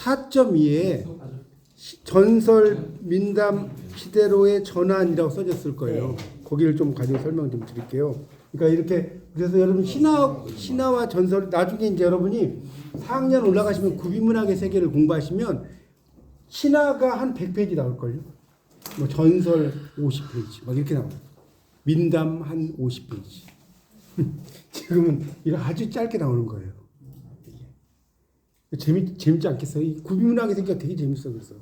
4.2에 전설 민담 시대로의 전환이라고 써졌을 거예요. 거기를 좀 가지고 설명 좀 드릴게요. 그러니까 이렇게 그래서 여러분 신화와 전설 나중에 이제 여러분이 4학년 올라가시면 구비문학의 세계를 공부하시면 신화가 한 100페이지 나올걸요. 뭐 전설 50페이지 막 이렇게 나와요. 민담 한 50페이지. 지금은 이런 아주 짧게 나오는 거예요. 재밌지 않겠어요? 이 구비문학의 세계가 되게 재밌어 그래서.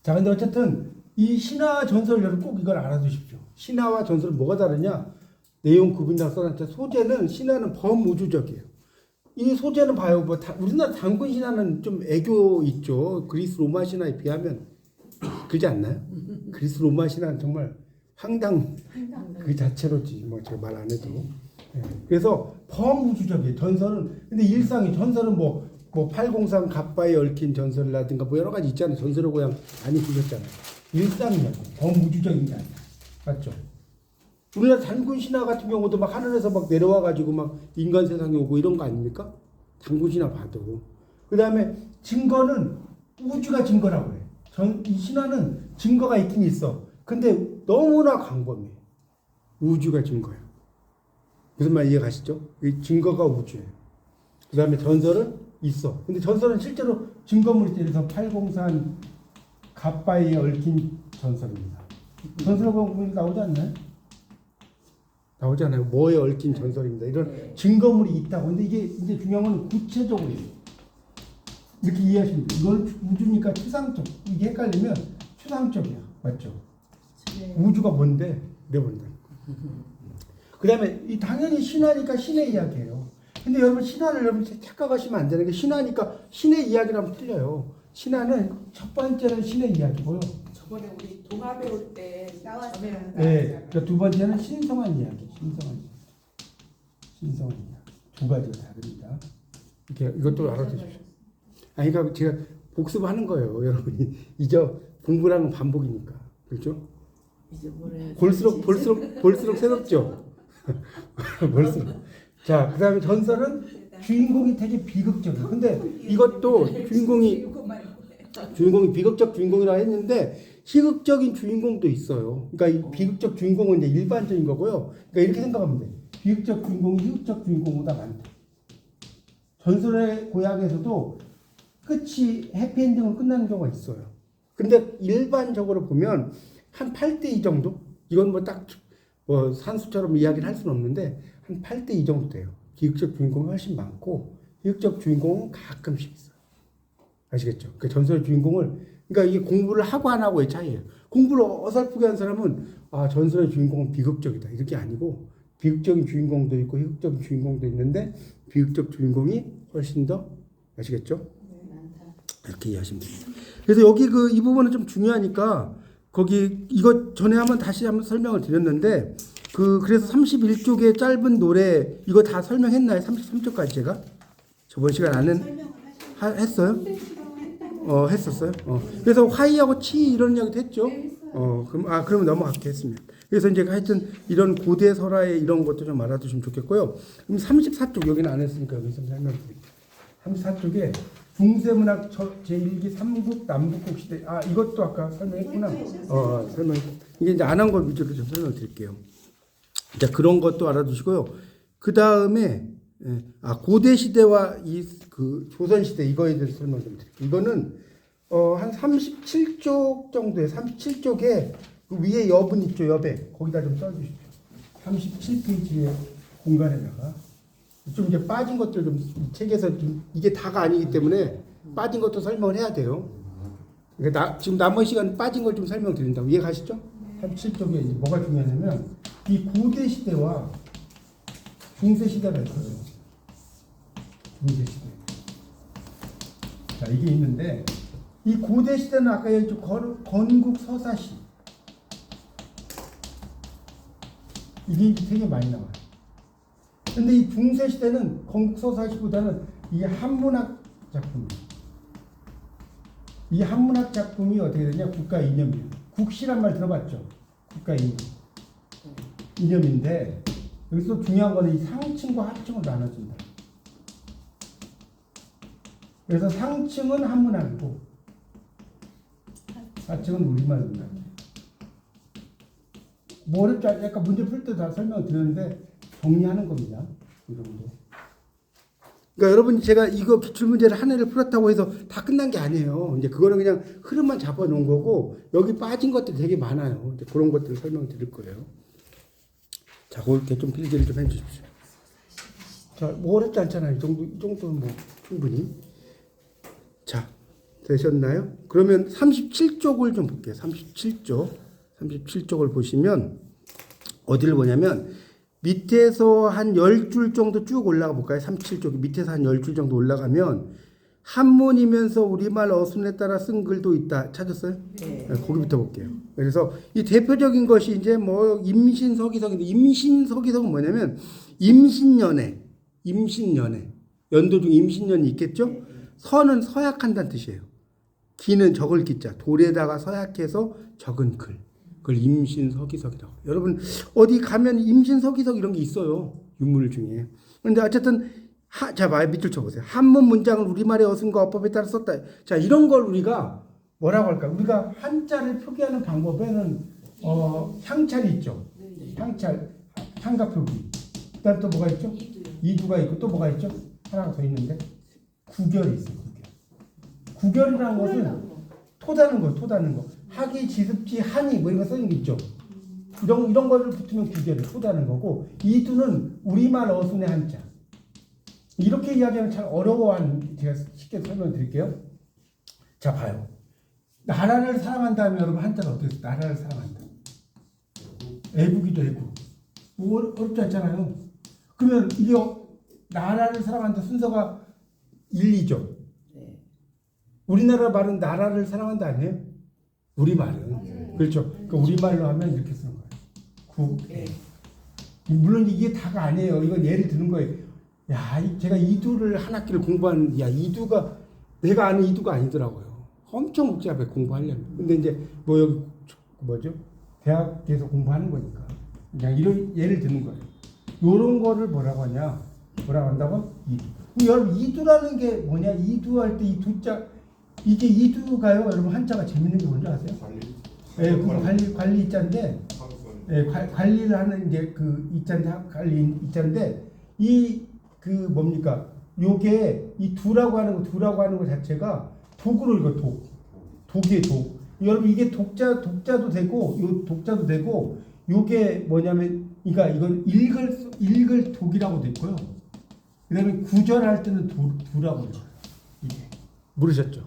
자, 근데 어쨌든 이 신화 전설 여러분 꼭 이걸 알아두십시오. 신화와 전설은 뭐가 다르냐? 내용 구분이라고 써놨죠. 소재는 신화는 범우주적이에요. 이 소재는 봐요. 뭐 우리나라 단군 신화는 좀 애교 있죠. 그리스 로마 신화에 비하면 그러지 않나요? 그리스 로마 신화는 정말 황당 그 자체로지. 뭐 제가 말 안 해도. 네. 그래서 범우주적이에요. 전설은 근데 일상이 전설은 뭐 803 갑바에 얽힌 전설이라든가 뭐 여러 가지 있잖아요. 전설의 고향 많이 보셨잖아요. 일상이라고 범우주적인 게 아니야. 맞죠? 우리나라 단군 신화 같은 경우도 막 하늘에서 막 내려와 가지고 막 인간 세상에 오고 이런 거 아닙니까? 단군 신화 봐도. 그다음에 증거는 우주가 증거라고 그래. 이 신화는 증거가 있긴 있어. 근데 너무나 광범위해. 우주가 증거야. 무슨 말 이해 가시죠? 이 증거가 우주예요. 그다음에 전설은 있어. 근데 전설은 실제로 증거물이 있어서 803 갑바에 얽힌 전설입니다. 전설의 공부에 나오지 않나요? 나오잖아요. 뭐에 얽힌 전설입니다. 이런 증거물이 있다고. 근데 이게 이제 중요한 건 구체적으로 이렇게 이해하시면 돼요. 이건 우주니까 추상적. 이게 헷갈리면 추상적이야. 맞죠? 네. 우주가 뭔데? 이래버린다. 그 다음에 당연히 신화니까 신의 이야기예요. 근데 여러분 신화를 여러분 착각하시면 안 되는 게 신화니까 신의 이야기라면 틀려요. 신화는 첫 번째는 신의 이야기고요. 저번에 우리 동화 배울 때 나왔어요. 네. 두 번째는 신성한 이야기. 신성한 이야기. 두 가지가 다릅니다. 이렇게 이것도 알아두십시오. 아니 그러니까 제가 복습하는 거예요. 여러분이 이제 공부라는 건 반복이니까. 그렇죠? 볼수록 새롭죠. 볼수록. 자, 그다음에 전설은 주인공이 되게 비극적이에요. 근데 이것도 주인공이 비극적 주인공이라 했는데 희극적인 주인공도 있어요. 그러니까 이 비극적 주인공은 이제 일반적인 거고요. 그러니까 이렇게 생각하면 돼. 비극적 주인공이 희극적 주인공보다 많다. 전설의 고향에서도 끝이 해피엔딩으로 끝나는 경우가 있어요. 근데 일반적으로 보면 한 8대2 정도? 이건 뭐 딱 산수처럼 이야기를 할 수는 없는데 한 8대2 정도 돼요. 비극적 주인공이 훨씬 많고 희극적 주인공은 가끔씩 있어요. 아시겠죠? 그 전설의 주인공을 그러니까 이게 공부를 하고 안 하고의 차이예요. 공부를 어설프게 한 사람은 전설의 주인공은 비극적이다 이렇게 아니고 비극적인 주인공도 있고 희극적인 주인공도 있는데 비극적 주인공이 훨씬 더 아시겠죠? 이렇게 이해하시면 됩니다. 그래서 여기 이 부분은 좀 중요하니까 거기 이거 전에 다시 한번 설명을 드렸는데 그래서 31쪽의 짧은 노래 이거 다 설명했나요? 33쪽까지 제가 저번 시간 안은 했어요? 했었어요. 그래서 화이하고 치 이런 이야기도 했죠. 그러면 넘어가겠습니다. 그래서 이제 하여튼 이런 고대 설화의 이런 것도 좀 알아두시면 좋겠고요. 그럼 34쪽 여기는 안 했으니까 여기서 설명드릴게요. 34쪽에 중세문학 제1기 삼국 남북국 시대 이것도 아까 설명했구나. 설명 이게 이제 안 한 거 위주로 좀 설명드릴게요. 자 그런 것도 알아두시고요. 그 다음에 고대 시대와 조선 시대 이거에 대해서 설명 좀 드릴게요. 이거는 한 37쪽 정도에 37쪽에 그 위에 여분 있죠 여백 거기다 좀 써주십시오. 37페이지의 공간에다가 좀 이제 빠진 것들 좀 책에서 좀 이게 다가 아니기 때문에 빠진 것도 설명을 해야 돼요. 그러니까 지금 남은 시간 빠진 걸 좀 설명드린다고 이해 가시죠? 37쪽에 이제 뭐가 중요하냐면 이 고대 시대와 중세 시대가 있어요. 중세 시대. 자 이게 있는데 이 고대 시대는 아까 얘기했죠 건국 서사시 이게 되게 많이 나와요. 근데 이 중세 시대는 건국 서사시보다는 이 한문학 작품. 이 한문학 작품이 어떻게 되냐? 국가 이념이에요. 국시란 말 들어봤죠? 국가 이념. 이념인데 여기서 중요한 거는 이 상층과 하층으로 나눠진다. 그래서 상층은 한문학이고 하층은 우리말 문학. 뭐 어렵지 않 약간 문제 풀 때 다 설명을 드렸는데 정리하는 겁니다. 이 정도. 그러니까 여러분 제가 이거 기출문제를 한 해를 풀었다고 해서 다 끝난 게 아니에요. 이제 그거는 그냥 흐름만 잡아 놓은 거고 여기 빠진 것들이 되게 많아요. 이제 그런 것들을 설명 드릴 거예요. 자, 그렇게 좀 필기를 좀 해주십시오. 자, 뭐 어렵지 않잖아요. 이 정도는 뭐 충분히. 자, 되셨나요? 그러면 37쪽을 좀 볼게요. 37쪽을 보시면 어디를 보냐면 밑에서 한 10줄 정도 쭉 올라가 볼까요? 37쪽이 밑에서 한 10줄 정도 올라가면 한문이면서 우리말 어순에 따라 쓴 글도 있다. 찾았어요? 네. 거기부터 볼게요. 그래서 이 대표적인 것이 이제 뭐 임신서기석인데 임신서기석은 뭐냐면 임신연애. 연도 중 임신연이 있겠죠? 서는 서약한다는 뜻이에요. 기는 적을 기자. 돌에다가 서약해서 적은 글. 그걸 임신서기석이라고. 여러분 어디 가면 임신서기석 이런 게 있어요. 유물 중에. 그런데 어쨌든 자, 밑줄 쳐보세요. 한문 문장을 우리말의 어순과 어법에 따라 썼다. 자, 이런 걸 우리가 뭐라고 할까? 우리가 한자를 표기하는 방법에는 향찰이 있죠. 향찰, 향가 표기. 그다음 또 뭐가 있죠? 이두가 있고 또 뭐가 있죠? 하나가 더 있는데 구결이 있어요. 구결이라는 것은 토다는 거. 학이, 지습지, 한이 뭐 이런 거 쓰는 게 있죠. 이런 거를 붙으면 구결을 토다는 거고 이두는 우리말 어순의 한자. 이렇게 이야기하면 잘 어려워하는 제가 쉽게 설명드릴게요. 자, 봐요. 나라를 사랑한다 하면 여러분 한자가 어떻게 써요? 나라를 사랑한다. 애국이도 애국. 뭐 어렵지 않잖아요. 그러면 이게 나라를 사랑한다 순서가 1, 2죠. 우리나라 말은 나라를 사랑한다 아니에요? 우리말은. 그렇죠. 그러니까 우리말로 하면 이렇게 쓰는 거예요. 물론 이게 다가 아니에요. 이건 예를 드는 거예요. 야, 제가 이두를 한 학기를 공부하는데, 야, 이두가, 내가 아는 이두가 아니더라고요. 엄청 복잡해, 공부하려면. 근데 이제, 뭐, 여기, 뭐죠? 대학에서 공부하는 거니까. 그냥 이런 예를 드는 거예요. 요런 거를 뭐라고 하냐? 뭐라고 한다고? 이두. 여러분, 이두라는 게 뭐냐? 이두할 때 이 두자, 이게 이두가요? 여러분, 한자가 재밌는 게 뭔지 아세요? 예, 그 관리 이자인데, 예, 관리를 하는 게 그 이자인데, 관리 이자인데, 뭡니까? 요게 이 두라고 하는 거 자체가 독으로 읽어, 독이의 독. 여러분 이게 독자도 되고 요 독자도 되고 요게 뭐냐면 이건 읽을 독이라고 돼 있고요. 그다음에 구절할 때는 두라고 해요. 이게 모르셨죠?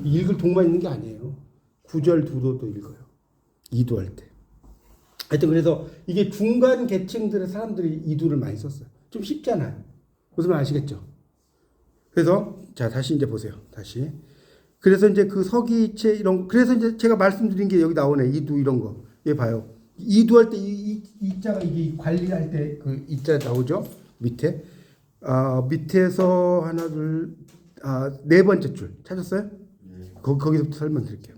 읽을 독만 있는 게 아니에요. 구절 두도 읽어요. 이두할 때. 하여튼 그래서 이게 중간 계층들의 사람들이 이두를 많이 썼어요. 좀 쉽잖아요. 무슨 말 아시겠죠? 그래서 자, 다시 이제 보세요. 다시. 그래서 이제 그 서기체 이런 그래서 이제 제가 말씀드린 게 여기 나오네. 이두 이런 거. 얘 봐요. 이두할 때 이자가 이게 관리할 때 그 이자 나오죠? 밑에. 밑에서 하나 둘 네 번째 줄 찾았어요? 거기서부터 설명드릴게요.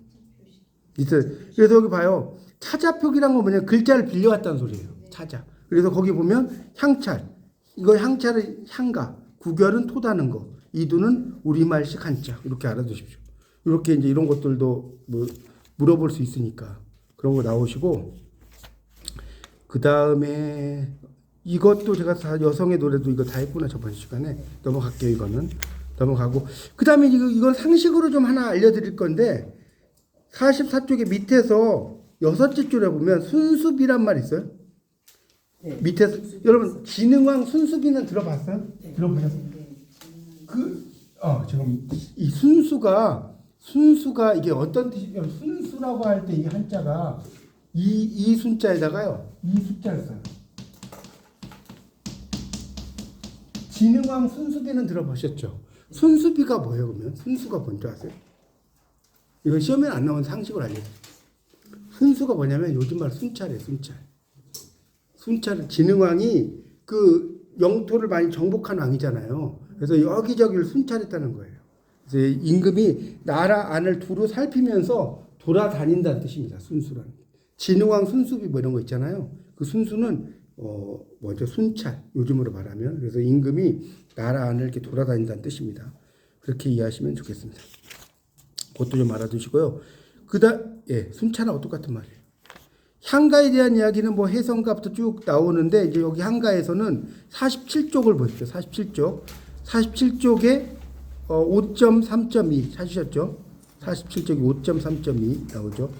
밑에 그래서 여기 봐요. 차자표기란 건 뭐냐? 글자를 빌려왔다는 소리예요. 차자. 그래서 거기 보면 향찰. 이거 향찰은 향가, 구결은 토다는 거, 이두는 우리말식 한자 이렇게 알아두십시오. 이렇게 이제 이런 것들도 뭐 물어볼 수 있으니까 그런 거 나오시고 그 다음에 이것도 제가 다 여성의 노래도 이거 다 했구나 저번 시간에 넘어갈게요. 이거는 넘어가고 그 다음에 이건 상식으로 좀 하나 알려드릴 건데 44쪽의 밑에서 6째 줄에 보면 순수비란 말 있어요. 네. 밑에서 여러분 진흥왕 순수비는 들어봤어요? 네. 들어보셨어요? 지금 이 순수가 이게 어떤 뜻이냐면 순수라고 할 때 이 한자가 이 순자에다가요 이 숫자를 써요. 진흥왕 순수비는 들어보셨죠? 순수비가 뭐예요? 그러면 순수가 뭔지 아세요? 이건 시험에 안 나온 상식을 알려드려요. 순수가 뭐냐면 요즘 말 순찰이에요. 순찰은 진흥왕이 그 영토를 많이 정복한 왕이잖아요. 그래서 여기저기를 순찰했다는 거예요. 그래서 임금이 나라 안을 두루 살피면서 돌아다닌다는 뜻입니다. 순수라는. 진흥왕 순수비 뭐 이런 거 있잖아요. 그 순수는 순찰 요즘으로 말하면 그래서 임금이 나라 안을 이렇게 돌아다닌다는 뜻입니다. 그렇게 이해하시면 좋겠습니다. 그것도 좀 알아두시고요. 순차나하고 똑같은 말이에요. 향가에 대한 이야기는 뭐 해성가부터 쭉 나오는데 이제 여기 향가에서는 47쪽을 보십시오. 47쪽. 47쪽에 5.3.2 찾으셨죠? 47쪽이 5.3.2 나오죠.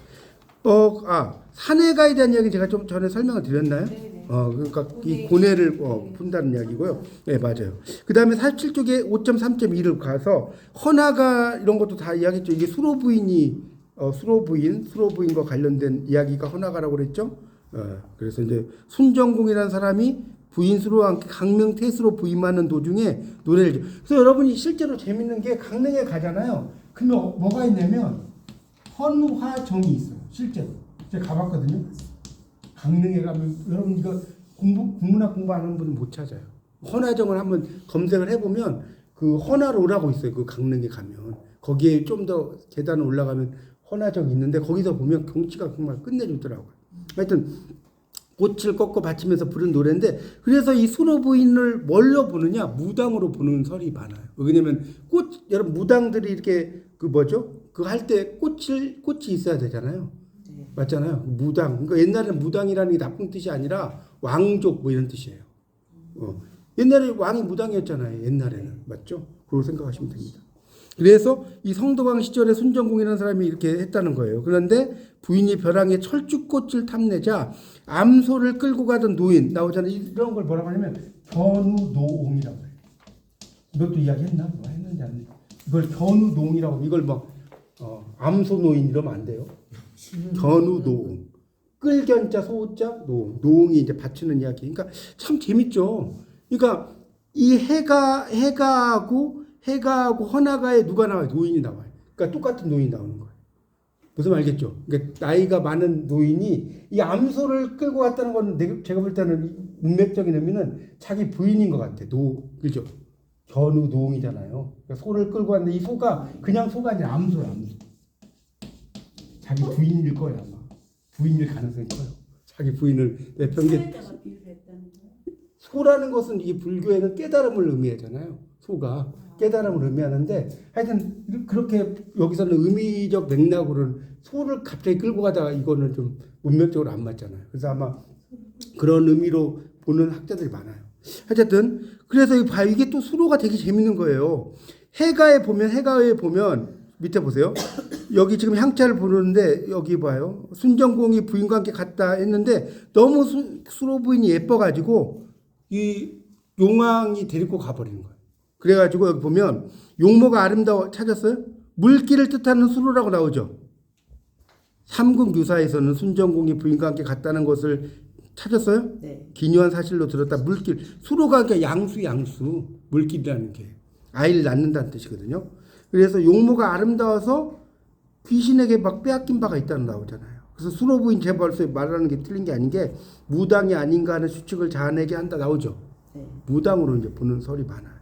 산해가에 대한 이야기 제가 좀 전에 설명을 드렸나요? 그러니까 이 고뇌를 푼다는 이야기고요. 네, 맞아요. 그 다음에 47쪽에 5.3.2를 가서 헌화가 이런 것도 다 이야기했죠. 이게 수로부인과 관련된 이야기가 헌화가라고 그랬죠. 그래서 이제 순정공이라는 사람이 부인 수로와 함께 강릉 태수로 부임하는 도중에 노래를. 그래서 여러분이 실제로 재밌는 게 강릉에 가잖아요. 그러면 뭐가 있냐면 헌화정이 있어요. 실제로 제가 가봤거든요. 강릉에 가면 여러분 이거 국문학 공부하는 분은 못 찾아요. 헌화정을 한번 검색을 해보면 그 헌화로라고 있어요. 그 강릉에 가면 거기에 좀 더 계단 올라가면 헌화정이 있는데 거기서 보면 경치가 정말 끝내주더라고요. 하여튼 꽃을 꺾어 바치면서 부른 노래인데 그래서 이 수로부인을 뭘로 보느냐 무당으로 보는 설이 많아요. 왜냐면 여러분 무당들이 이렇게 그 할 때 꽃이 있어야 되잖아요. 맞잖아요. 무당. 그러니까 옛날에는 무당이라는 게 나쁜 뜻이 아니라 왕족 뭐 이런 뜻이에요. 옛날에 왕이 무당이었잖아요. 옛날에는. 맞죠? 그렇게 생각하시면 됩니다. 그래서 이 성도광 시절에 순정공이라는 사람이 이렇게 했다는 거예요. 그런데 부인이 벼랑에 철쭉꽃을 탐내자 암소를 끌고 가던 노인 나오잖아요. 이런 걸 뭐라고 하냐면 견우노옹이라고 해요. 이것도 이야기했나? 뭐 했는지 안 했는지. 이걸 견우노옹이라고 이걸 암소 노인 이러면 안 돼요. 견우노옹. 끌견자 소자 노옹. 노옹이 이제 바치는 이야기. 그러니까 참 재밌죠. 그러니까 이 해가하고 헌화가에 누가 나와요? 노인이 나와요. 그러니까 똑같은 노인이 나오는 거예요. 무슨 말겠죠? 그러니까 나이가 많은 노인이 이 암소를 끌고 갔다는 건 제가 볼 때는 문맥적인 의미는 자기 부인인 것 같아. 그죠? 견우 노옹이잖아요. 그러니까 소를 끌고 갔는데 이 소가 그냥 소가 아니라 암소야, 암소. 자기 부인일 거예요, 아마. 부인일 가능성이 커요. 자기 부인을 내평균. 소라는 것은 이 불교에는 깨달음을 의미하잖아요. 소가 깨달음을 의미하는데 하여튼 그렇게 여기서는 의미적 맥락으로는 소를 갑자기 끌고 가다가 이거는 좀 문맥적으로 안 맞잖아요. 그래서 아마 그런 의미로 보는 학자들이 많아요. 하여튼 그래서 이게 또 수로가 되게 재밌는 거예요. 해가에 보면 밑에 보세요. 여기 지금 향자를 부르는데 여기 봐요. 순정공이 부인과 함께 갔다 했는데 너무 수로 부인이 예뻐가지고 이 용왕이 데리고 가버리는 거예요. 그래가지고 여기 보면 용모가 아름다워 찾았어요? 물길을 뜻하는 수로라고 나오죠. 삼국유사에서는 순정공이 부인과 함께 갔다는 것을 찾았어요? 네. 기묘한 사실로 들었다. 물길. 수로가 그러니까 양수. 물길이라는 게 아이를 낳는다는 뜻이거든요. 그래서 용모가 아름다워서 귀신에게 막 빼앗긴 바가 있다는 나오잖아요. 그래서 수로 부인 재벌소에 말하는 게 틀린 게 아닌 게 무당이 아닌가 하는 추측을 자아내게 한다 나오죠. 네. 무당으로 이제 보는 설이 많아요.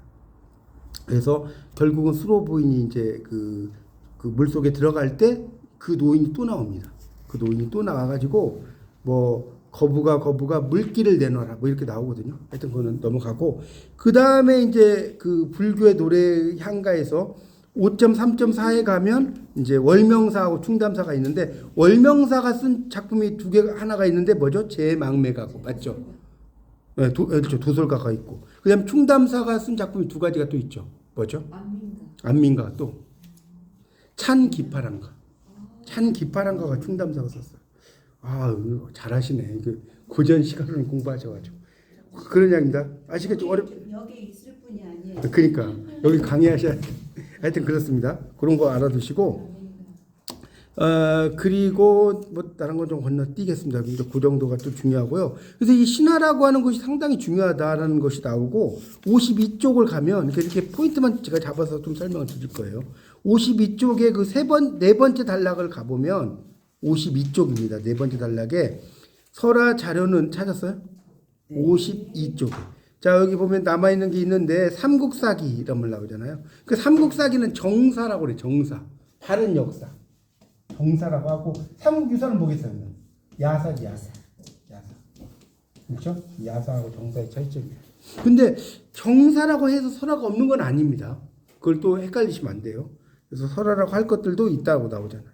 그래서 결국은 수로 부인이 이제 그 물속에 들어갈 때 그 노인이 또 나옵니다. 그 노인이 또 나와가지고 뭐 거부가 물길을 내놔라 뭐 이렇게 나오거든요. 하여튼 그거는 넘어가고 그 다음에 이제 그 불교의 노래 향가에서 5.3.4에 가면 이제 월명사하고 충담사가 있는데 월명사가 쓴 작품이 두 개가 하나가 있는데 뭐죠? 제망매가고 맞죠? 네, 그렇죠. 도솔가가 있고 그다음 충담사가 쓴 작품이 두 가지가 또 있죠. 뭐죠? 안민가 또 찬기파란가가 충담사가 썼어요. 아 잘하시네. 고전 시간을 공부하셔가지고 그런 이야기입니다. 아시겠죠? 여기 있을 뿐이 아니에요. 그러니까 여기 강의하셔야 돼. 하여튼 그렇습니다. 그런 거 알아두시고 그리고 뭐 다른 건 좀 건너뛰겠습니다. 그 정도가 또 중요하고요. 그래서 이 신화라고 하는 것이 상당히 중요하다라는 것이 나오고 52쪽을 가면 이렇게 포인트만 제가 잡아서 좀 설명을 드릴 거예요. 52쪽에 네 번째 단락을 가보면 52쪽입니다. 네 번째 단락에 설화 자료는 찾았어요? 52쪽에. 자 여기 보면 남아있는 게 있는데 삼국사기 이런 말 나오잖아요. 그 삼국사기는 정사라고 그래요. 정사. 다른 역사. 정사라고 하고 삼국유사는 뭐겠어요? 야사지 야사. 그렇죠? 야사하고 정사의 차이점이에요. 근데 정사라고 해서 설화가 없는 건 아닙니다. 그걸 또 헷갈리시면 안 돼요. 그래서 설화라고 할 것들도 있다고 나오잖아요.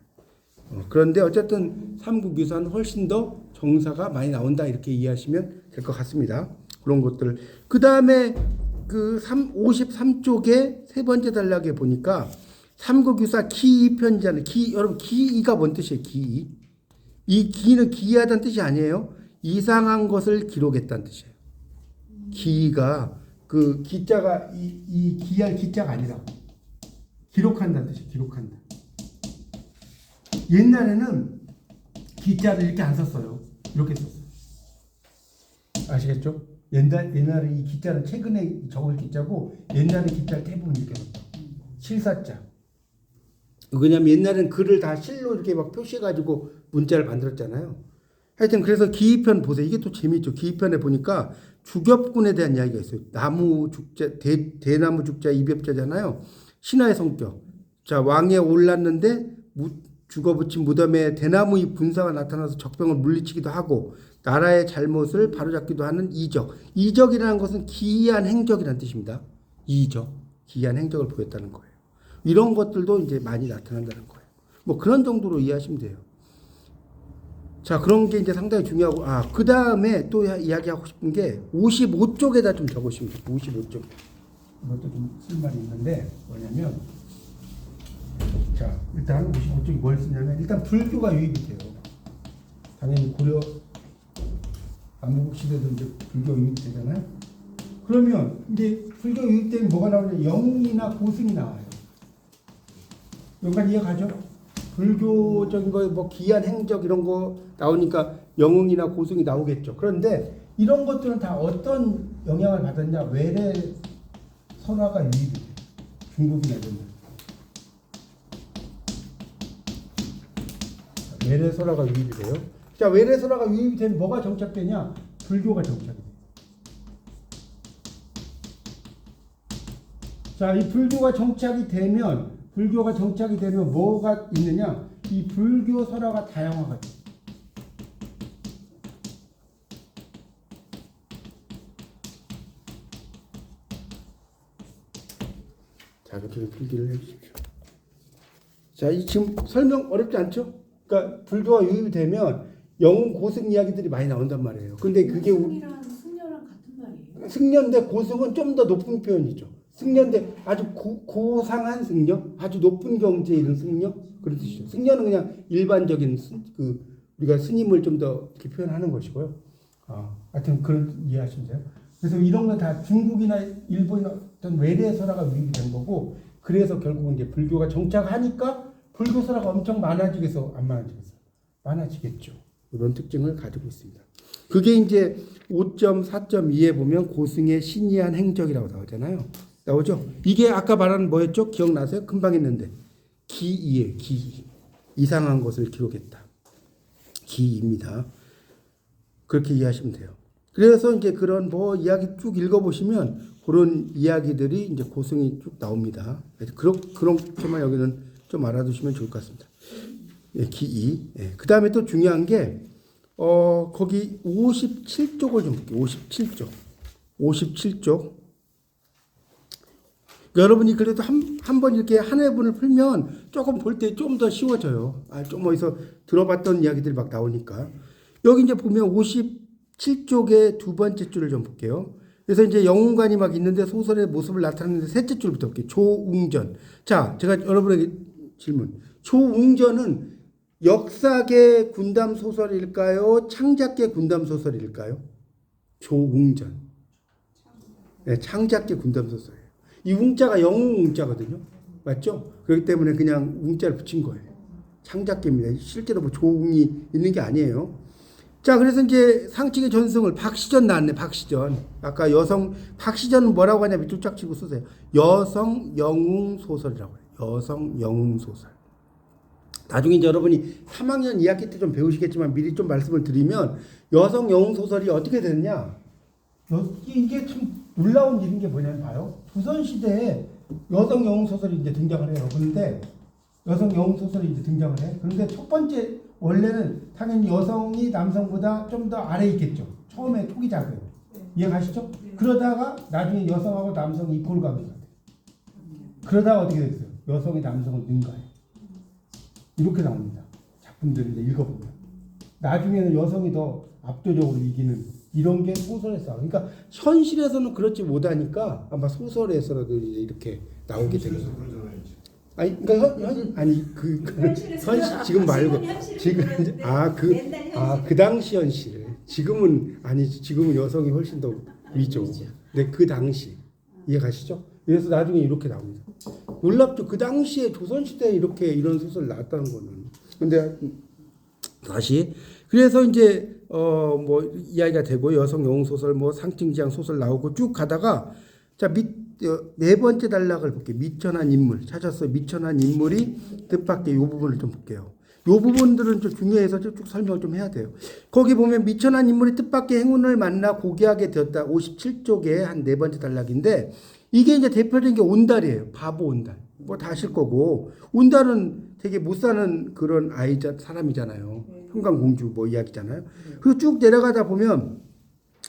그런데 어쨌든 삼국유사는 훨씬 더 정사가 많이 나온다 이렇게 이해하시면 될 것 같습니다. 그런 것들. 그 다음에 그 53쪽에 세 번째 단락에 보니까 삼국유사 기이편이잖아요. 여러분 기이가 뭔 뜻이에요? 기이. 이 기는 기이하다는 뜻이 아니에요. 이상한 것을 기록했다는 뜻이에요. 기이가 그 기자가 이 기할 기자가 아니라 기록한다는 뜻이에요. 기록한다. 옛날에는 기자를 이렇게 안 썼어요. 이렇게 썼어요. 아시겠죠? 옛날에 이 기자는 최근에 적을 기자고 옛날에 기자를 대부분 이렇게 썼다. 실사자. 왜냐면 옛날에는 글을 다 실로 이렇게 막 표시해가지고 문자를 만들었잖아요. 하여튼 그래서 기이편 보세요. 이게 또 재미있죠. 기이편에 보니까 주겹군에 대한 이야기가 있어요. 나무 죽자, 대나무 죽자 이벽자잖아요. 신화의 성격. 자, 왕에 올랐는데 죽어붙인 무덤에 대나무 잎 군사가 나타나서 적병을 물리치기도 하고 나라의 잘못을 바로잡기도 하는 이적. 이적이라는 것은 기이한 행적이라는 뜻입니다. 이적. 기이한 행적을 보였다는 거예요. 이런 것들도 이제 많이 나타난다는 거예요. 뭐 그런 정도로 이해하시면 돼요. 자, 그런 게 이제 상당히 중요하고, 그 다음에 또 이야기하고 싶은 게 55쪽에다 좀 적으시면 돼요. 55쪽. 이것도 좀 쓸 말이 있는데, 뭐냐면, 자, 일단 55쪽이 뭘 쓰냐면, 일단 불교가 유입이 돼요. 당연히 고려, 남북 시대도 이제 불교 유입이 되잖아요. 그러면, 이제 불교 유입되면 뭐가 나오냐? 영웅이나 고승이 나와요. 여기까지 이해가죠? 불교적인 거, 뭐 기이한 행적 이런 거 나오니까 영웅이나 고승이 나오겠죠. 그런데 이런 것들은 다 어떤 영향을 받았냐? 외래 선화가 유입이 돼요. 중국이나 이런 데. 외래 선화가 유입이 돼요. 자, 외래 선화가 유입이 되면 뭐가 정착되냐? 불교가 정착이 돼요. 자, 이 불교가 정착이 되면 뭐가 있느냐? 이 불교 설화가 다양화가 돼요. 자, 이렇게 필기를 해주십시오. 자, 이 지금 설명 어렵지 않죠? 그러니까 불교가 유입이 되면 영웅 고승 이야기들이 많이 나온단 말이에요. 근데 그게 승이랑 승려랑 같은 말이에요. 승려인데 고승은 좀 더 높은 표현이죠. 승려인데 아주 고상한 승려, 아주 높은 경지에 이른 승려 그런 뜻이죠. 승려는 그냥 일반적인 우리가 스님을 좀 더 이렇게 표현하는 것이고요. 하여튼 그런 이해하시면 돼요. 그래서 이런 건 다 중국이나 일본이나 어떤 외래 설화가 유입이 된 거고, 그래서 결국은 이제 불교가 정착하니까 불교 설화가 엄청 많아지겠어, 안 많아지겠어? 많아지겠죠. 이런 특징을 가지고 있습니다. 그게 이제 5.4.2에 보면 고승의 신이한 행적이라고 나오잖아요. 나오죠? 이게 아까 말한 뭐였죠? 기억나세요? 금방 했는데. 기이에 기이. 이상한 것을 기록했다. 기이입니다. 그렇게 이해하시면 돼요. 그래서 이제 그런 뭐 이야기 쭉 읽어보시면 그런 이야기들이 이제 고승이 쭉 나옵니다. 그렇게만 여기는 좀 알아두시면 좋을 것 같습니다. 예, 기이. 예. 그 다음에 또 중요한 게, 거기 57쪽을 좀 볼게요. 57쪽. 여러분이 그래도 한 번 이렇게 한 회분을 풀면 조금 볼 때 좀 더 쉬워져요. 좀 어디서 들어봤던 이야기들이 막 나오니까. 여기 이제 보면 57쪽의 두 번째 줄을 좀 볼게요. 그래서 이제 영웅관이 막 있는데 소설의 모습을 나타내는데 셋째 줄부터 볼게요. 조웅전. 자, 제가 여러분에게 질문. 조웅전은 역사계 군담 소설일까요? 창작계 군담 소설일까요? 조웅전. 네, 창작계 군담 소설이에요. 이 웅자가 영웅 웅자거든요. 맞죠? 그렇기 때문에 그냥 웅자를 붙인 거예요. 창작계입니다. 실제로 뭐 조웅이 있는 게 아니에요. 자, 그래서 이제 상칙의 전승을 박시전 나왔네. 박시전. 아까 박시전은 뭐라고 하냐 밑줄 쫙 치고 쓰세요. 여성 영웅 소설이라고 해요. 여성 영웅 소설. 나중에 이제 여러분이 3학년 2학기 때 좀 배우시겠지만 미리 좀 말씀을 드리면 여성 영웅 소설이 어떻게 되느냐? 이게 참 놀라운 일인 게 뭐냐면 봐요. 조선시대에 여성 영웅 소설이 이제 등장을 해요. 그런데 여성 영웅 소설이 이제 등장을 해. 그런데 첫 번째 원래는 당연히 여성이 남성보다 좀 더 아래에 있겠죠. 처음에 초기 작은. 이해가시죠? 그러다가 나중에 여성하고 남성이 이퀄 관계가 돼. 그러다가 어떻게 됐어요? 여성이 남성을 능가해. 이렇게 나옵니다. 작품들을 이제 읽어보면. 나중에는 여성이 더 압도적으로 이기는 이런 게 소설에서. 그러니까 현실에서는 그렇지 못하니까 아마 소설에서라도 이제 이렇게 나오게 되는 거예요. 아니, 그러니까 현실 지금 말고 지금 이제 그 당시 현실. 지금은 아니지. 지금은 여성이 훨씬 더 위죠. 근데 그 당시 이해가시죠? 그래서 나중에 이렇게 나옵니다. 놀랍죠. 그 당시에 조선시대에 이렇게 이런 소설 나왔다는 거는. 근데 다시 그래서 이제 뭐 이야기가 되고 여성 영웅 소설 뭐 상징지향 소설 나오고 쭉 가다가 자 네 번째 단락을 볼게요. 미천한 인물 찾았어요. 미천한 인물이 뜻밖의 이 부분을 좀 볼게요. 이 부분들은 좀 중요해서 쭉 설명을 좀 해야 돼요. 거기 보면 미천한 인물이 뜻밖의 행운을 만나 고귀하게 되었다. 57쪽에 한 네 번째 단락인데 이게 이제 대표적인 게 온달이에요. 바보 온달. 뭐 다 아실 거고 온달은 되게 못 사는 그런 사람이잖아요. 평강공주 뭐 이야기잖아요. 그리고 쭉 내려가다 보면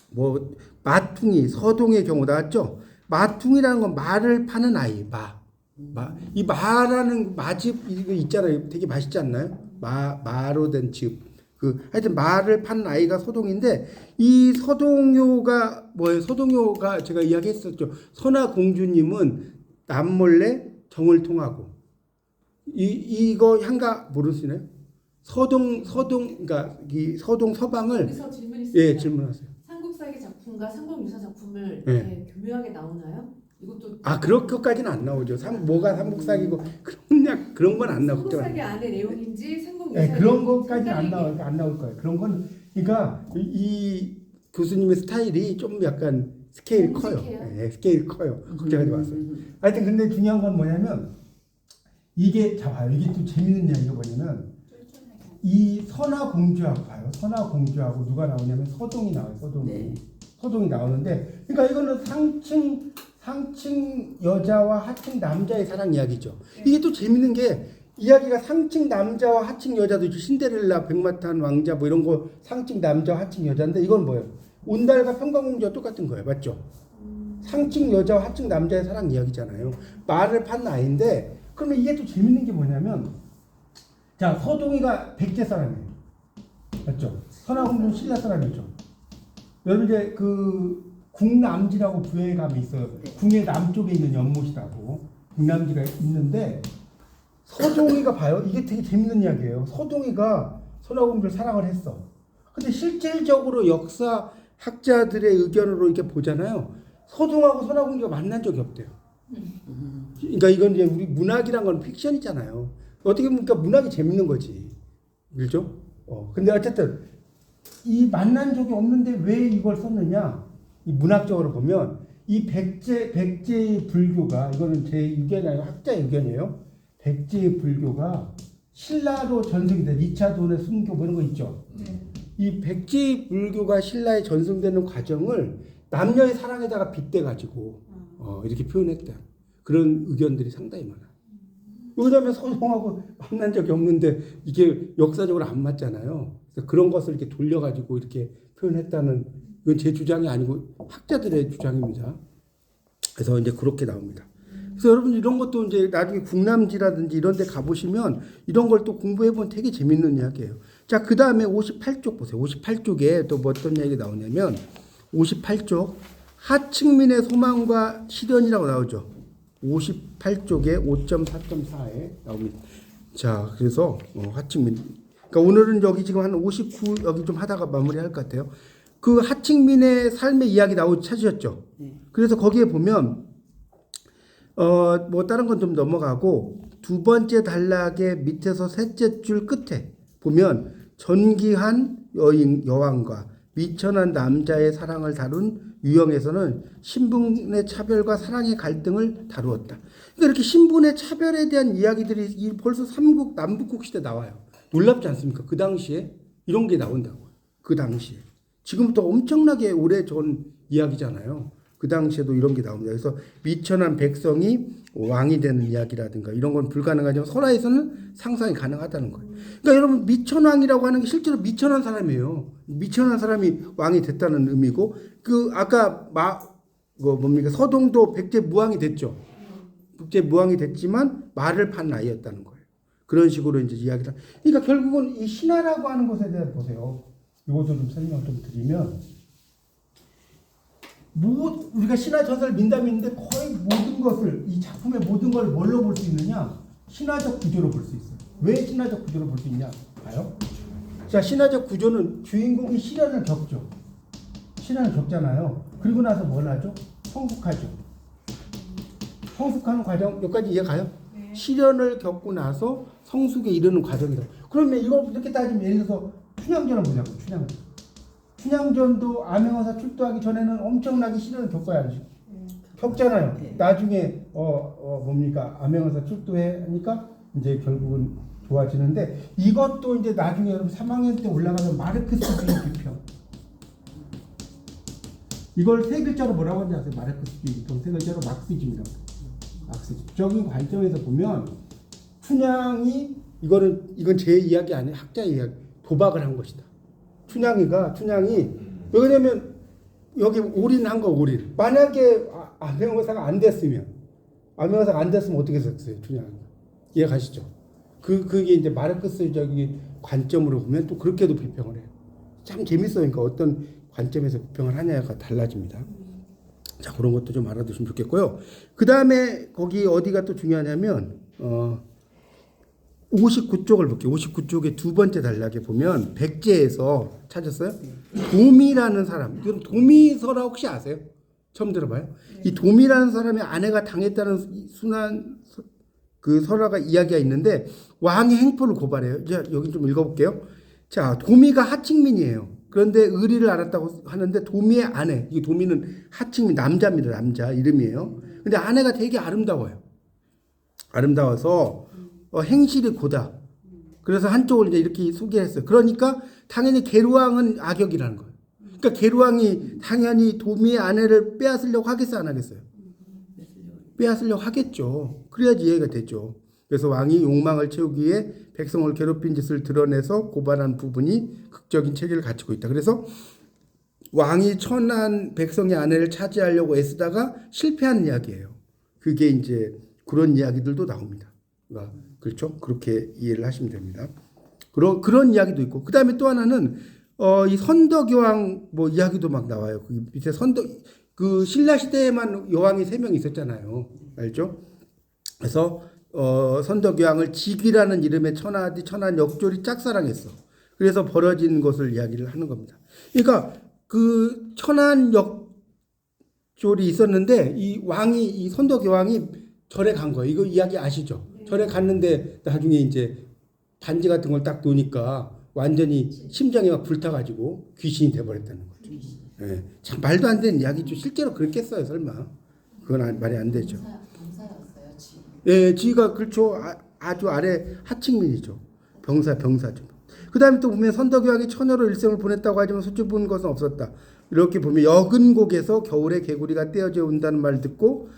뭐 마퉁이 서동의 경우 나왔죠. 마퉁이라는 건 말을 파는 아이. 이 마라는 마즙 이거 있잖아요. 되게 맛있지 않나요? 마로 된 즙. 하여튼 말을 파는 아이가 서동인데 이 서동요가 뭐예요? 서동요가 제가 이야기했었죠. 선화공주님은 남몰래 정을 통하고 이거 향가 모르시나요? 그러니까 이 서동 서방을 여기서 질문 있습니다. 예 질문하세요. 삼국사기 작품과 삼국유사 작품을 예. 이렇게 교묘하게 나오나요? 이것도 그렇게까지는 안 나오죠. 뭐가 삼국사기고 그런 건 안 나오죠. 삼국사기 안의 내용인지 삼국유사 네, 그런 것까지는 안 나올 거예요. 그런 건 그러니까 이 교수님의 스타일이 좀 약간 스케일이 커요. 네, 스케일이 커요. 걱정하지 마세요. 하여튼 근데 중요한 건 뭐냐면 이게 봐요. 이게 또 재밌는 이야기가 뭐냐면 이 선화공주하고 봐요. 선화공주하고 누가 나오냐면 서동이 나와요. 서동이 나오는데 그러니까 이거는 상층 여자와 하층 남자의 사랑 이야기죠. 이게 또 재밌는 게 이야기가 상층 남자와 하층 여자도 있죠. 신데렐라, 백마탄 왕자 뭐 이런 거 상층 남자와 하층 여자인데 이건 뭐예요? 온달과 평강공주와 똑같은 거예요. 맞죠? 상층 여자와 하층 남자의 사랑 이야기잖아요. 말을 판 아이인데 그러면 이게 또 재밌는 게 뭐냐면 자 서동이가 백제 사람이에요. 맞죠? 선화공주는 신라 사람이죠. 여러분 이제 그 궁남지라고 부여에 가면 있어요. 궁의 남쪽에 있는 연못이라고 궁남지가 있는데 서동이가 봐요. 이게 되게 재밌는 이야기예요. 서동이가 선화공주를 사랑을 했어. 근데 실질적으로 역사 학자들의 의견으로 이렇게 보잖아요. 서동하고 선화공주가 만난 적이 없대요. 그러니까 이건 이제 우리 문학이란 건 픽션이잖아요. 어떻게 보면 문학이 재밌는 거지. 그렇죠? 근데 어쨌든 이 만난 적이 없는데 왜 이걸 썼느냐? 이 문학적으로 보면 이 백제의 불교가 이거는 제 의견이 아니고 학자의 의견이에요. 백제의 불교가 신라로 전승이 된 2차 도의 순교 뭐 이런 거 있죠. 이 백제의 불교가 신라에 전승되는 과정을 남녀의 사랑에다가 빗대가지고 이렇게 표현했다. 그런 의견들이 상당히 많아요. 왜냐하면 서동하고 만난 적이 없는데 이게 역사적으로 안 맞잖아요. 그래서 그런 것을 이렇게 돌려가지고 이렇게 표현했다는 이건 제 주장이 아니고 학자들의 주장입니다. 그래서 이제 그렇게 나옵니다. 그래서 여러분 이런 것도 이제 나중에 국남지라든지 이런 데 가보시면 이런 걸 또 공부해보면 되게 재밌는 이야기예요. 자, 그 다음에 58쪽 보세요. 58쪽에 또 뭐 어떤 이야기가 나오냐면 58쪽 하층민의 소망과 시련이라고 나오죠. 58쪽에 5.4.4에 나옵니다. 자, 그래서 하층민. 그러니까 오늘은 여기 지금 한 59 여기 좀 하다가 마무리할 것 같아요. 그 하층민의 삶의 이야기 찾으셨죠? 그래서 거기에 보면 뭐 다른 건 좀 넘어가고 두 번째 단락의 밑에서 셋째 줄 끝에 보면 전기한 여왕과 미천한 남자의 사랑을 다룬 유형에서는 신분의 차별과 사랑의 갈등을 다루었다. 그러니까 이렇게 신분의 차별에 대한 이야기들이 벌써 남북국 시대 나와요. 놀랍지 않습니까? 그 당시에 이런 게 나온다고. 그 당시에. 지금부터 엄청나게 오래전 이야기잖아요. 그 당시에도 이런 게 나옵니다. 그래서 미천한 백성이 왕이 되는 이야기라든가 이런 건 불가능하지만 설화에서는 상상이 가능하다는 거예요. 그러니까 여러분 미천왕이라고 하는 게 실제로 미천한 사람이에요. 미천한 사람이 왕이 됐다는 의미고 그 아까 뭡니까 서동도 백제 무왕이 됐죠. 국제무왕이 됐지만 말을 판 아이였다는 거예요. 그런 식으로 이제 이야기를. 그러니까 결국은 이 신화라고 하는 것에 대해 보세요. 이것도 좀 설명 좀 드리면, 우리가 신화 전설 민담인데 거의 모든 것을, 이 작품의 모든 걸 뭘로 볼 수 있느냐? 신화적 구조로 볼 수 있어요. 왜 신화적 구조로 볼 수 있냐? 봐요. 자, 신화적 구조는 주인공이 시련을 겪죠. 시련을 겪잖아요. 그리고 나서 뭘 하죠? 성숙하죠. 성숙하는 과정, 여기까지 이해가요? 네. 시련을 겪고 나서 성숙에 이르는 과정이다. 그러면 이걸 이렇게 따지면 예를 들어서 춘향전을 보자고. 춘향전도 암행어사 출두하기 전에는 엄청나게 시련을 겪어야 하죠. 겪잖아요. 나중에 뭡니까? 암행어사 출두하니까 이제 결국은 좋아지는데, 이것도 이제 나중에 여러분 3학년 때 올라가면 마르크스주의 비평. 이걸 세 글자로 뭐라고 하는지 아세요? 마르크스주의 비평 세 글자로 막시즘이라고. 막시즘적인 관점에서 보면 춘향이, 이건 제 이야기 아니에요. 학자의 이야기. 도박을 한 것이다. 춘향이 왜냐면 여기 올인한 거, 올인. 만약에 암행어사가 안 됐으면 어떻게 했었어요, 춘향이? 이해가시죠? 그게 이제 마르크스적인 관점으로 보면 또 그렇게도 비평을 해요. 참 재밌어요. 그러니까 어떤 관점에서 비평을 하냐가 달라집니다. 자, 그런 것도 좀 알아두시면 좋겠고요. 그 다음에 거기 어디가 또 중요하냐면 59쪽을 볼게요. 59쪽의 두 번째 단락에 보면 백제에서 찾았어요? 도미라는 사람. 이건 도미설화 혹시 아세요? 처음 들어봐요? 이 도미라는 사람의 아내가 당했다는 순한 그 설화가 이야기가 있는데 왕의 행포를 고발해요. 이제 여기 좀 읽어볼게요. 자, 도미가 하층민이에요. 그런데 의리를 알았다고 하는데 도미의 아내, 이 도미는 하층민, 남자입니다. 남자 이름이에요. 근데 아내가 되게 아름다워요. 아름다워서 행실이 고다. 그래서 한쪽을 이제 이렇게 소개했어요. 그러니까 당연히 계류왕은 악역이라는 거예요. 그러니까 계류왕이 당연히 도미의 아내를 빼앗으려고 하겠어, 안 하겠어요? 빼앗으려고 하겠죠. 그래야지 이해가 되죠. 그래서 왕이 욕망을 채우기 위해 백성을 괴롭힌 짓을 드러내서 고발한 부분이 극적인 체계를 갖추고 있다. 그래서 왕이 천한 백성의 아내를 차지하려고 애쓰다가 실패하는 이야기예요. 그게 이제 그런 이야기들도 나옵니다. 그렇죠? 그렇게 이해를 하시면 됩니다. 그런 이야기도 있고, 그 다음에 또 하나는 이 선덕여왕 뭐 이야기도 막 나와요. 그 밑에 그 신라 시대에만 여왕이 3명 있었잖아요. 알죠? 그래서 선덕여왕을 직위라는 이름의 천한 역졸이 짝사랑했어. 그래서 벌어진 것을 이야기를 하는 겁니다. 그러니까 그 천한 역졸이 있었는데 이 선덕여왕이 절에 간 거예요. 이거 이야기 아시죠? 절에 갔는데 나중에 이제 반지 같은 걸 딱 놓으니까 완전히 심장이 막 불타가지고 귀신이 돼버렸다는 거죠. 예, 참 말도 안 되는 이야기죠. 실제로 그랬겠어요, 설마? 그건 말이 안 되죠. 병사였어요, 지. 예, 지가 그렇죠. 아주 아래 하층민이죠. 병사죠. 그 다음에 또 보면 선덕여왕이 처녀로 일생을 보냈다고 하지만 수줍은 것은 없었다. 이렇게 보면 여근곡에서 겨울에 개구리가 떼어져 온다는 말을 듣고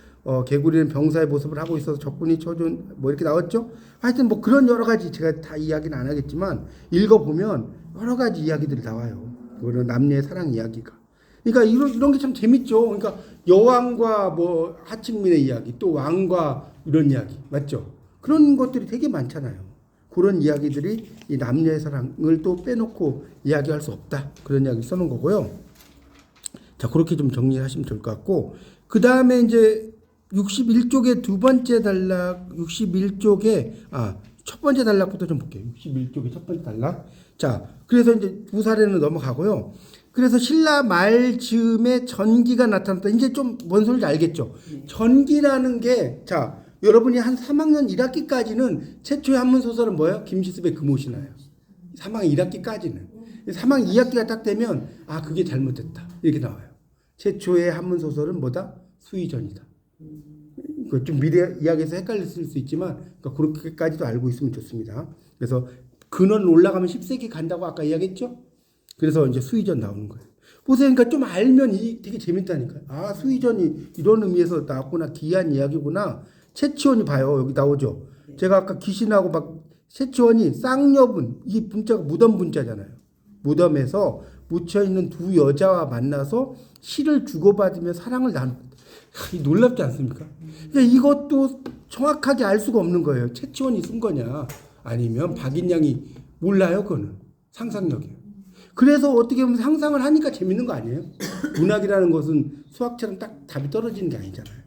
개구리는 병사의 모습을 하고 있어서 적군이 쳐준 뭐 이렇게 나왔죠. 하여튼 뭐 그런 여러 가지 제가 다 이야기는 안 하겠지만 읽어보면 여러 가지 이야기들이 나와요. 그런 남녀의 사랑 이야기가. 그러니까 이런 게 참 재밌죠. 그러니까 여왕과 뭐 하층민의 이야기, 또 왕과 이런 이야기, 맞죠? 그런 것들이 되게 많잖아요. 그런 이야기들이 이 남녀의 사랑을 또 빼놓고 이야기할 수 없다. 그런 이야기 써놓은 거고요. 자, 그렇게 좀 정리하시면 될 것 같고, 그 다음에 이제 61쪽의 두 번째 단락, 61쪽의 첫 번째 단락부터 좀 볼게요. 61쪽의 첫 번째 단락. 자, 그래서 이제 두 사례는 넘어가고요. 그래서 신라 말 즈음에 전기가 나타났다. 이제 좀 뭔 소리인지 알겠죠? 전기라는 게, 자, 여러분이 한 3학년 1학기까지는 최초의 한문 소설은 뭐예요? 김시습의 금오신화예요. 3학년 1학기까지는. 3학년 2학기가 딱 되면 그게 잘못됐다. 이렇게 나와요. 최초의 한문 소설은 뭐다? 수의전이다. 좀 미래 이야기에서 헷갈릴 수 있지만 그렇게까지도 알고 있으면 좋습니다. 그래서 근원 올라가면 10세기 간다고 아까 이야기했죠? 그래서 이제 수의전 나오는 거예요. 보세요. 그러니까 좀 알면 되게 재밌다니까요. 수의전이 이런 의미에서 나왔구나. 귀한 이야기구나. 채치원이 봐요. 여기 나오죠. 제가 아까 귀신하고 막 채치원이 쌍여분, 이 분자가 무덤 분자잖아요. 무덤에서 묻혀있는 두 여자와 만나서 시를 주고받으며 사랑을 나눈. 놀랍지 않습니까? 그러니까 이것도 정확하게 알 수가 없는 거예요. 최치원이 쓴 거냐 아니면 박인양이 몰라요. 그거는 상상력이에요. 그래서 어떻게 보면 상상을 하니까 재밌는 거 아니에요? 문학이라는 것은 수학처럼 딱 답이 떨어지는 게 아니잖아요.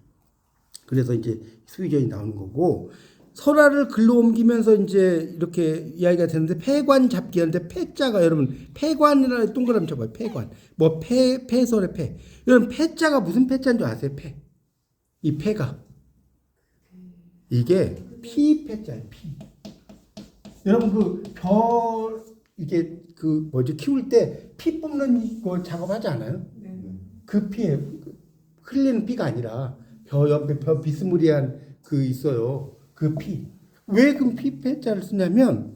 그래서 이제 수의견이 나오는 거고 설화를 글로 옮기면서 이제 이렇게 이야기가 되는데 폐관 잡기 하는데 폐자가 여러분 폐관이라는 동그라미 쳐봐요. 폐관 뭐 폐설의 폐 여러분 폐자가 무슨 폐자인 줄 아세요? 폐 이 폐가 이게 피 폐자예요. 피 여러분 그 벼 이게 그 뭐지 키울 때 피 뽑는 거 작업하지 않아요? 네. 그 피에 흘리는 피가 아니라 벼 옆에 벼 비스무리한 그 있어요. 그 피. 왜 그 피 폐자를 쓰냐면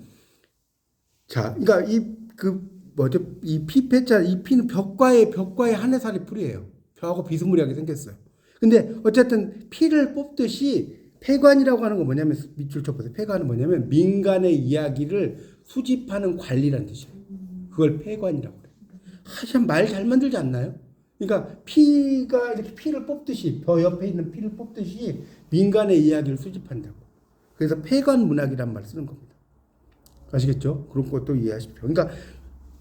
자, 그러니까 이 그 뭐죠? 이 피 폐자 이 피는 벽과의 한해살이 풀이에요. 벼하고 비스무리하게 생겼어요. 근데 어쨌든 피를 뽑듯이 폐관이라고 하는 건 뭐냐면 밑줄 쳐보세요. 폐관은 뭐냐면 민간의 이야기를 수집하는 관리라는 뜻이에요. 그걸 폐관이라고 그래요. 참 말 잘 만들지 않나요? 그러니까 피가 이렇게 피를 뽑듯이 벼 옆에 있는 피를 뽑듯이 민간의 이야기를 수집한다고. 그래서 폐관 문학이란 말 쓰는 겁니다. 아시겠죠? 그런 것도 이해하십시오. 그러니까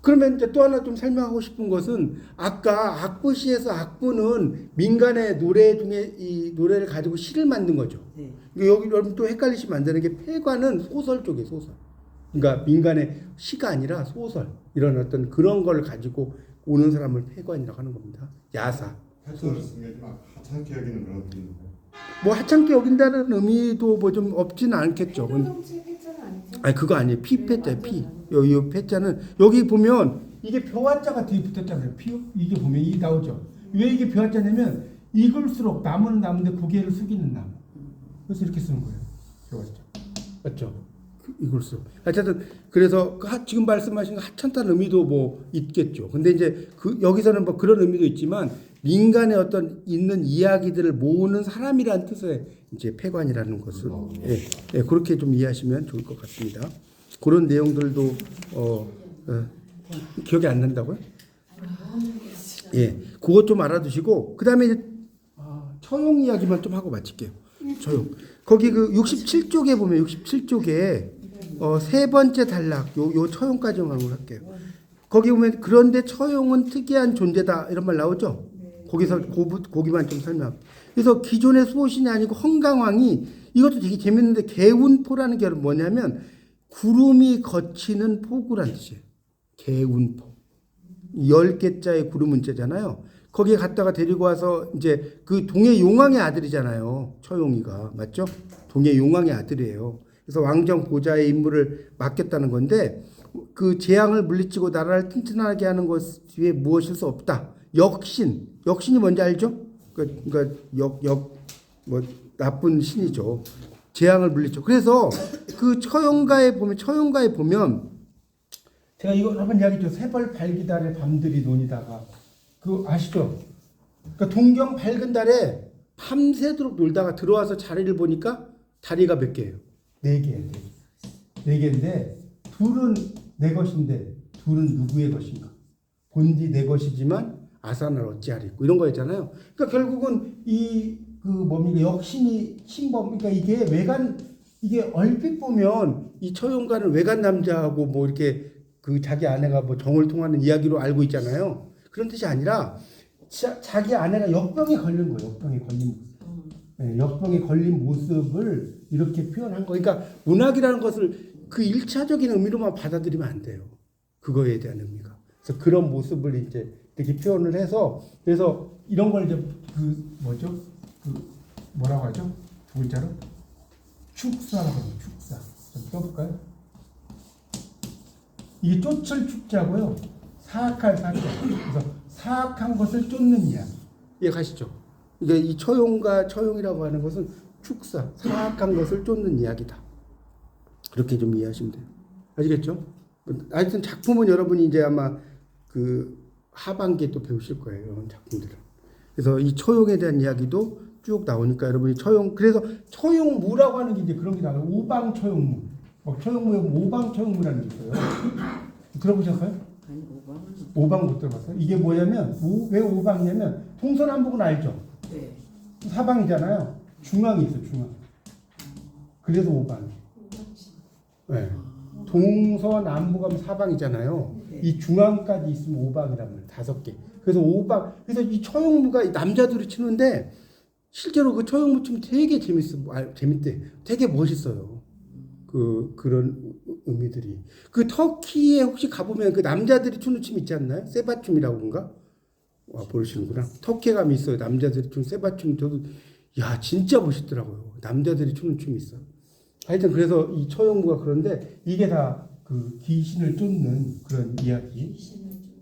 그러면 이제 또 하나 좀 설명하고 싶은 것은 아까 악보시에서 악보는 민간의 노래 중에 이 노래를 가지고 시를 만든 거죠. 네. 여기 여러분 또 헷갈리시면 안 되는 게 폐관은 소설 쪽에 소설. 그러니까 민간의 시가 아니라 소설 이런 어떤 그런 걸 가지고 오는 사람을 폐관이라고 하는 겁니다. 야사. 폐소를 쓴 게 아니라 하찮게 여기는 그런 의미인가요? 뭐 하찮게 여긴다는 의미도 뭐 좀 없지는 않겠죠. 해동정치 폐자는 아니죠? 아니 그거 아니에요. 피 폐자 피. 요 폐자는 여기 보면 이게 벼화자가 뒤에 붙었잖아요. 피 이게 보면 이 나오죠. 왜 이게 벼화자냐면 익을수록 나무는 나무인데 고개를 숙이는 나무. 그래서 이렇게 쓰는 거예요. 벼화자. 맞죠? 익을수록. 어쨌든 그래서 지금 말씀하신 하찮다는 의미도 뭐 있겠죠. 근데 이제 그 여기서는 뭐 그런 의미도 있지만 민간의 어떤 있는 이야기들을 모으는 사람이라는 뜻의 이제 폐관이라는 것을 그렇게 좀 이해하시면 좋을 것 같습니다. 그런 내용들도 기억이 안 난다고요? 예, 그것 좀 알아두시고 그 다음에 처용 이야기만 좀 하고 마칠게요. 처용. 거기 그 67쪽에 보면 67쪽에 세 번째 단락 요 처용까지만 할게요. 거기 보면 그런데 처용은 특이한 존재다 이런 말 나오죠. 거기서 거기만 좀 설명. 그래서 기존의 수호신이 아니고 헌강왕이 이것도 되게 재밌는데 개운포라는 게 뭐냐면 구름이 거치는 포구란 뜻이에요. 개운포. 10개자의 구름 문자잖아요. 거기에 갔다가 데리고 와서 이제 그 동해 용왕의 아들이잖아요. 처용이가. 맞죠? 동해 용왕의 아들이에요. 그래서 왕정 보좌의 임무를 맡겼다는 건데 그 재앙을 물리치고 나라를 튼튼하게 하는 것 위에 무엇일 수 없다. 역신이 뭔지 알죠? 그러니까 뭐 나쁜 신이죠. 재앙을 물리쳐. 그래서 그 처용가에 보면 제가 이거 한번 이야기했죠. 새벌 발기달에 밤들이 논이다가 그 아시죠? 그러니까 동경 밝은 달에 밤새도록 놀다가 들어와서 자리를 보니까 다리가 몇 개예요? 4개예요. 4개인데 둘은 내 것인데 둘은 누구의 것인가? 본디 내 것이지만 아산을 어찌하리고 이런 거였잖아요. 그러니까 결국은 그 뭡니까 역신이 신범 그러니까 이게 얼핏 보면 이 처용가는 외간 남자하고 뭐 이렇게 그 자기 아내가 뭐 정을 통하는 이야기로 알고 있잖아요. 그런 뜻이 아니라 자기 아내가 역병에 걸린 거예요. 역병에 걸린 모습을 이렇게 표현한 거. 그러니까 문학이라는 것을 그 1차적인 의미로만 받아들이면 안 돼요. 그거에 대한 의미가. 그래서 그런 모습을 이제 이렇게 표현을 해서 그래서 이런 걸 이제 뭐라고 하죠? 두 글자로 축사라고 해요. 축사. 좀 써볼까요? 이게 쫓을 축자고요. 사악할 사자. 그래서 사악한 것을 쫓는 이야기. 이해가시죠? 이게 이 처용이라고 하는 것은 축사, 사악한 것을 쫓는 이야기다. 그렇게 좀 이해하시면 돼요. 아시겠죠? 하여튼 작품은 여러분이 이제 아마 그 하반기에 또 배우실 거예요. 이런 작품들을. 그래서 이 처용에 대한 이야기도 쭉 나오니까 여러분이 그래서 처용무라고 하는 게 이제 그런 게 나와요. 오방처용무. 처용무에 오방처용무라는 게 있어요. 들어보셨어요? 아니 오방 못 들어봤어요? 이게 뭐냐면 왜 오방이냐면 동서남북은 알죠? 네. 사방이잖아요. 중앙이 있어, 중앙. 그래서 오방. 네. 동서남북 하면 사방이잖아요. 이 중앙까지 있으면 오방이란 말이에요. 5개. 그래서 오방. 그래서 이 처용무가 남자들이 치는데 실제로 그 처용무 치면 되게 재밌대. 되게 멋있어요. 그런 의미들이. 그 터키에 혹시 가보면 그 남자들이 추는 춤 있지 않나요? 세바춤이라고 그런가? 와, 모르시는구나. 터키에 가면 있어요. 남자들이 추는 세바춤. 저도, 야, 진짜 멋있더라고요. 남자들이 추는 춤이 있어. 하여튼, 그래서 이 처용무가 그런데 이게 다 그 귀신을 쫓는 그런 이야기.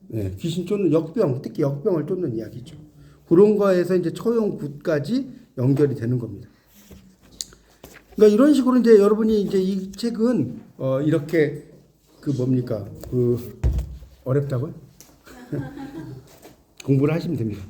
네, 귀신 쫓는 역병, 특히 역병을 쫓는 이야기죠. 그런 거에서 이제 처용굿까지 연결이 되는 겁니다. 그러니까 이런 식으로 이제 여러분이 이제 이 책은 이렇게 그 뭡니까? 그 어렵다고요? 공부를 하시면 됩니다.